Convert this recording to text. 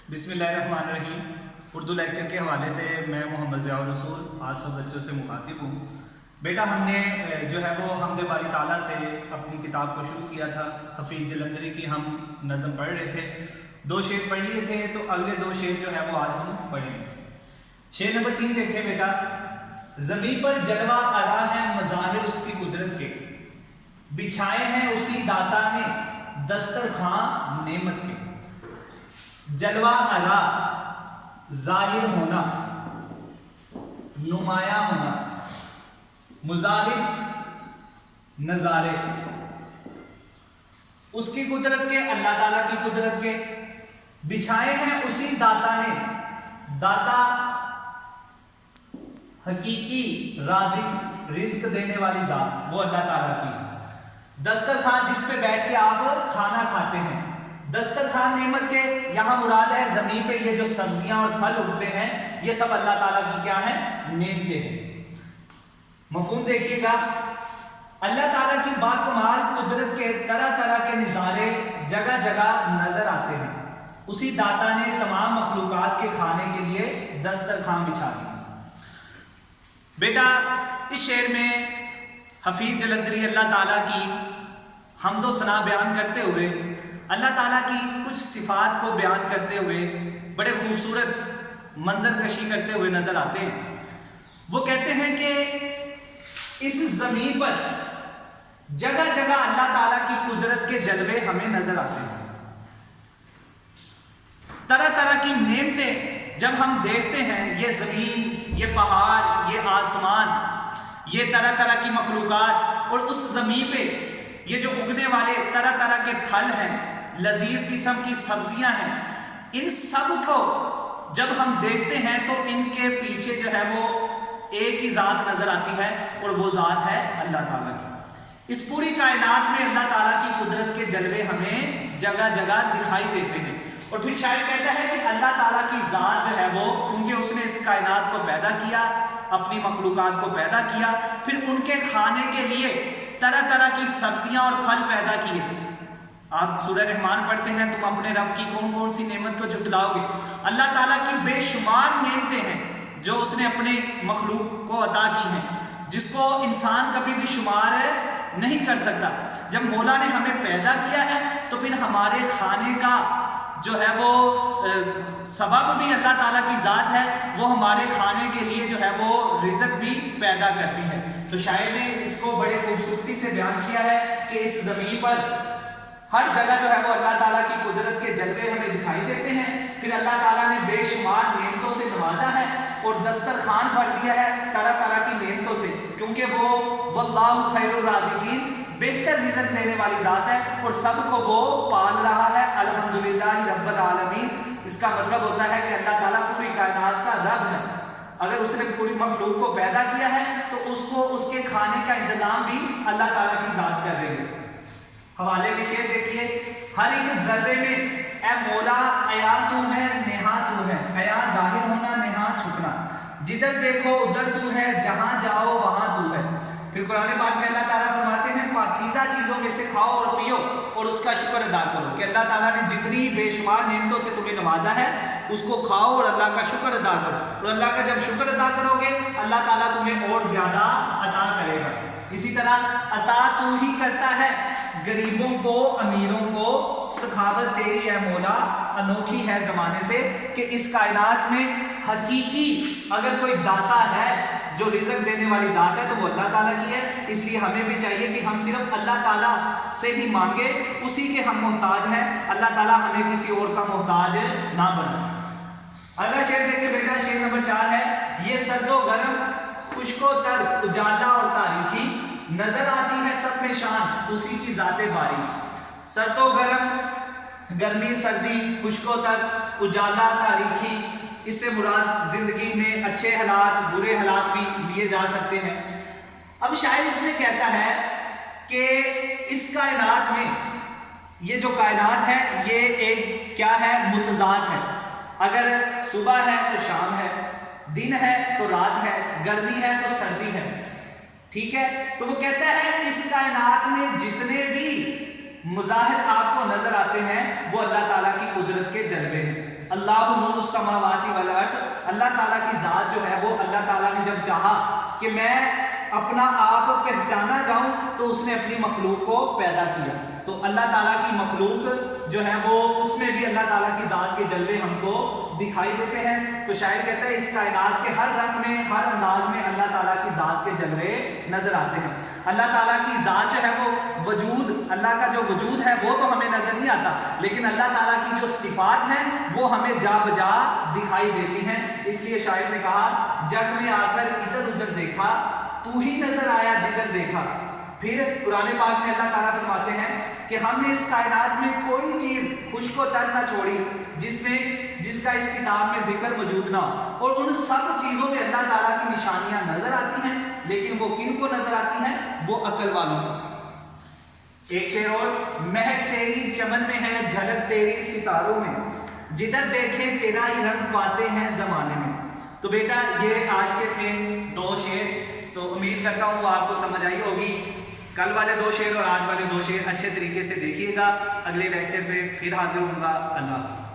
बिस्मिल्लाहिर्रहमानिर्रहीम। उर्दू लेक्चर के हवाले से मैं मोहम्मद ज़ियाउर रसूल आज सब बच्चों से मुखातिब हूँ। बेटा हमने जो है वो हमद बारी ताला से अपनी किताब को शुरू किया था। हफीज़ जलंधरी की हम नज़म पढ़ रहे थे, 2 शेर पढ़ लिए थे, तो अगले 2 शेर जो है वो आज हम पढ़ेंगे। शेर नंबर 3 देखें बेटा। ज़मीं पर जलवा अरा है मज़ाहिर उसकी कुदरत के, बिछाए हैं उसी दाता ने दस्तरखां नेमत के। जलवा अरा जाहिर होना, नुमाया होना, मुजाहिर नजारे उसकी कुदरत के, अल्लाह ताला की कुदरत के, बिछाए हैं उसी दाता ने। दाता हकीकी राज़िक रिज्क देने वाली जात वो अल्लाह ताला की। दस्तरखान जिस पे बैठ के आप खाना खाते हैं, दस्तरखान नेमत के यहाँ मुराद है ज़मीन पे ये जो सब्जियां और फल उगते हैं ये सब अल्लाह ताला की क्या है, नेमतें हैं। मफ़हूम देखिएगा, अल्लाह ताला की बाकमाल कुदरत के तरह तरह के नज़ारे जगह जगह नजर आते हैं। उसी दाता ने तमाम मखलूकात के खाने के लिए दस्तरखान बिछा दी। बेटा इस शेर में हफीज़ जलंधरी अल्लाह ताला की हम्दो सना बयान करते हुए, अल्लाह ताला की कुछ सिफात को बयान करते हुए बड़े खूबसूरत मंजर कशी करते हुए नजर आते हैं। वो कहते हैं कि इस ज़मीन पर जगह जगह अल्लाह ताला की कुदरत के जलवे हमें नजर आते हैं। तरह तरह की नेमतें जब हम देखते हैं, ये ज़मीन, ये पहाड़, ये आसमान, ये तरह तरह की मखलूकात, और उस ज़मीन पे ये जो उगने वाले तरह तरह के फल हैं, लजीज किस्म की सब्जियां हैं, इन सब को जब हम देखते हैं तो इनके पीछे जो है वो एक ही ज़ात नज़र आती है, और वो ज़ात है अल्लाह ताला की। इस पूरी कायनात में अल्लाह ताला की कुदरत के जलवे हमें जगह जगह दिखाई देते हैं। और फिर शायद कहता है कि अल्लाह ताला की ज़ात जो है वो, क्योंकि उसने इस कायनात को पैदा किया, अपनी मखलूकात को पैदा किया, फिर उनके खाने के लिए तरह तरह की सब्जियां और फल पैदा किए। आप सूरह रहमान पढ़ते हैं, तुम अपने रब की कौन कौन सी नेमत को जुटलाओगे। अल्लाह ताला की बेशुमार नेमतें हैं जो उसने अपने मखलूक को अता की हैं, जिसको इंसान कभी भी शुमार नहीं कर सकता। जब मौला ने हमें पैदा किया है तो फिर हमारे खाने का जो है वो सबब भी अल्लाह ताला की ज़ात है, वो हमारे खाने के लिए जो है वो रिज़्क भी पैदा करती है। तो शायर ने इसको बड़े खूबसूरती से बयान किया है कि इस ज़मीन पर हर जगह जो है वो अल्लाह ताला की कुदरत के जलवे हमें दिखाई देते हैं। फिर अल्लाह ताला ने बेशुमार नेमतों से नवाजा है और दस्तरखान भर दिया है तरह तरह की नेमतों से, क्योंकि वो वल्लाहु खैरुर राज़िकीन बेहतर रिज़्क देने वाली ज़ात है और सबको वो पाल रहा है। अल्हम्दुलिल्लाहि रब्बिल आलमीन, इसका मतलब होता है कि अल्लाह ताला पूरी कायनात का रब है। अगर उसने पूरी मखलूक को पैदा किया है तो उसको उसके खाने का इंतजाम भी अल्लाह ताला की ज़ात कर रही है। हवाले के शेर देखिए। हर एक जर्रे में ए मौला अया तू है, नेहा तू है, अया जाहिर होना, नेहा छुपना, जिधर देखो उधर तू है, जहां जाओ वहां तू है। फिर कुरान पाक में अल्लाह ताला फरमाते हैं, पाकीज़ा चीज़ों में से खाओ और पियो और उसका शुक्र अदा करो। कि अल्लाह ताला ने जितनी बेशुमार नेमतों से तुम्हें नवाजा है उसको खाओ और अल्लाह का शुक्र अदा करो, और अल्लाह का जब शुक्र अदा करोगे अल्लाह ताला तुम्हें और ज़्यादा अता करेगा। इसी तरह अता तू ही करता है गरीबों को, अमीरों को, सखावत तेरी है मौला अनोखी है ज़माने से। कि इस कायनात में हकीकी अगर कोई दाता है जो रिज़्क देने वाली ज़ात है तो वो अल्लाह ताला की है। इसलिए हमें भी चाहिए कि हम सिर्फ अल्लाह ताला से ही मांगे, उसी के हम मोहताज हैं। अल्लाह ताला हमें किसी और का मोहताज ना बने। अगला शेर देखिए बेटा, शेर नंबर 4 है। ये सर्दो गर्म खुश्को तर उजाला और तारीखी, नजर आती है सब में शान उसी की ज़ाते बारीकी। सर्दो गर्म, गर्मी सर्दी, खुश्को तर, उजाला तारीखी, इससे मुराद जिंदगी में अच्छे हालात बुरे हालात भी लिए जा सकते हैं। अब शायद इसमें कहता है कि इस कायनात में ये जो कायनात है ये एक क्या है, मुतज़ाद है। अगर सुबह है तो शाम है, दिन है तो रात है, गर्मी है तो सर्दी है, ठीक है। तो वो कहता है इस कायनात में जितने भी मुज़ाहिर आपको नजर आते हैं वो अल्लाह ताला की कुदरत के जलवे हैं। اللہ نور السماوات والارض، اللہ تعالیٰ کی ذات جو ہے وہ اللہ تعالیٰ نے جب چاہا کہ میں اپنا آپ پہچانا جاؤں تو اس نے اپنی مخلوق کو پیدا کیا. تو اللہ تعالیٰ کی مخلوق جو ہے وہ اس میں بھی اللہ تعالیٰ کی ذات کے جلوے ہم کو دکھائی دیتے ہیں. تو شاعر کہتا ہے اس کائنات کے ہر رنگ میں، ہر انداز میں اللہ تعالیٰ کی ذات کے جلوے نظر آتے ہیں. اللہ تعالیٰ کی ذات جو ہے وہ وجود، اللہ کا جو وجود ہے وہ تو ہمیں نظر نہیں آتا، لیکن اللہ تعالیٰ کی جو صفات ہیں وہ ہمیں جا بجا دکھائی دیتی ہیں. اس لیے شاعر نے کہا جگ میں آ کر ادھر ادھر دیکھا، تو ہی نظر آیا جدھر دیکھا. پھر قرآن پاک میں اللہ تعالیٰ فرماتے ہیں کہ ہم نے اس کائنات میں کوئی چیز خشک و تر نہ چھوڑی جس کا اس کتاب میں ذکر موجود نہ ہو. اور ان سب چیزوں میں اللہ تعالیٰ کی نشانیاں نظر آتی ہیں، لیکن وہ کن کو نظر آتی ہیں؟ وہ عقل والوں کو. ایک شعر اور، مہک تیری چمن میں ہے جھلک تیری ستاروں میں، جدھر دیکھیں تیرا ہی رنگ پاتے ہیں زمانے میں. تو بیٹا یہ آج کے تھے 2 شعر، تو امید کرتا ہوں وہ آپ کو سمجھ آئی ہوگی. کل والے 2 شعر اور آج والے 2 شعر اچھے طریقے سے دیکھیے گا. اگلے لیکچر پہ پھر حاضر ہوں گا. اللہ حافظ.